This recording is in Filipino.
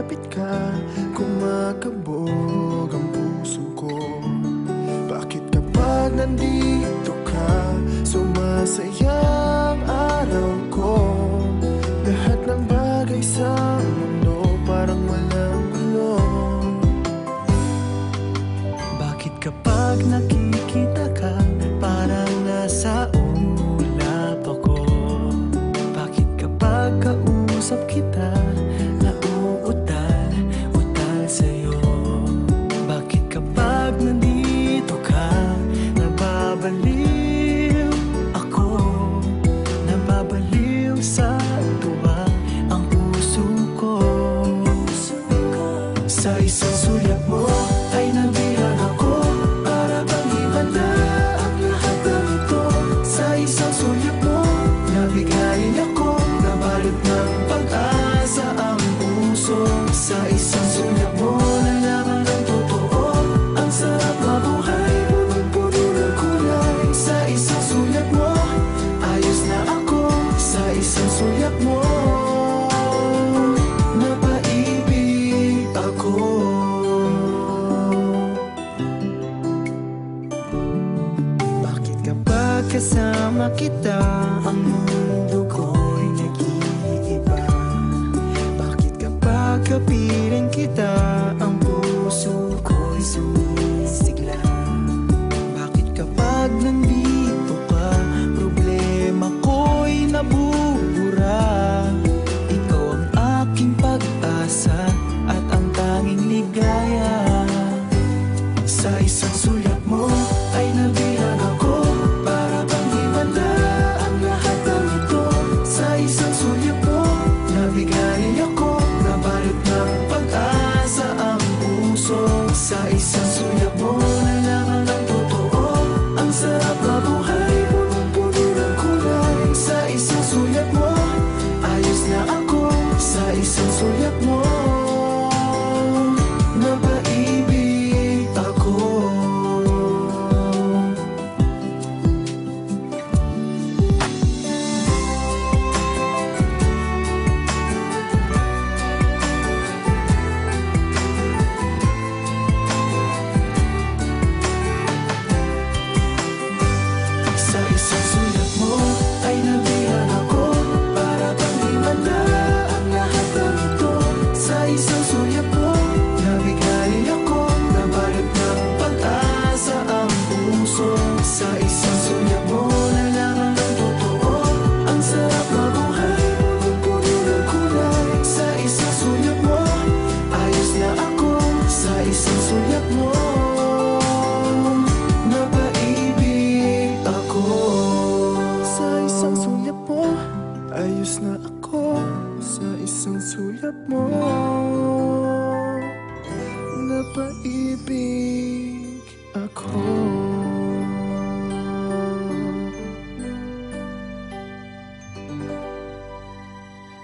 malapit ka, kumakabog ang puso ko. Bakit kapag nandito ka, sumasaya ang araw ko? Lahat ng bagay sa mundo parang walang gulo. Bakit kapag nakikita ka, parang nasa ulap ako? Bakit kapag kausap kita, nauutal-utal sa'yo? Bakit kapag nandito ka, nababaliw ako? Nababaliw sa tuwa ang puso ko. Sa isang sulyap mo ay nabilang ako, para bang himala ang lahat ng ito. Sa isang sulyap mo, nabigayin ako, nabalot ng pag-asa ang puso. Sa isang sulyap mo, nalaman ng totoo, ang sarap mabuhay, punong-puno ng kulay. Sa isang sulyap mo, ayos na ako. Sa isang sulyap mo, napaibig ako. Bakit kapag kasama kita, ang mundo ko'y nag-iiba? Bakit kapag kapiling kita, ang puso ko'y sumisigla? Bakit kapag nandito ka, problema ko'y nabubura? Ikaw ang aking pag-asa at ang tanging ligaya. Sa isang sulyap mo ay nabilang ako, para bang himala ang lahat ng ito. Sa isang sulyap mo, nabigayin ako, nabalot ng pag-asa ang puso. Sa isang sulyap mo, nalaman ng totoo, ang sarap mabuhay, punong-puno ng kulay. Sa isang sulyap mo, ayos na ako. Sa isang sulyap mo, napaibig ako. Sa isang sulyap mo ay nabilang ako, para bang himala ang lahat ng ito. Sa isang sulyap mo, nabigayin ako, nabalot ng pag-asa ang puso. Sa isang sulyap mo, nalaman ng totoo, ang sarap mabuhay, punong-puno ng kulay. Sa isang sulyap mo, ayos na ako. Sa isang sulyap mo, napaibig ako. Sa isang sulyap mo, ayos na ako. Sa isang sulyap mo,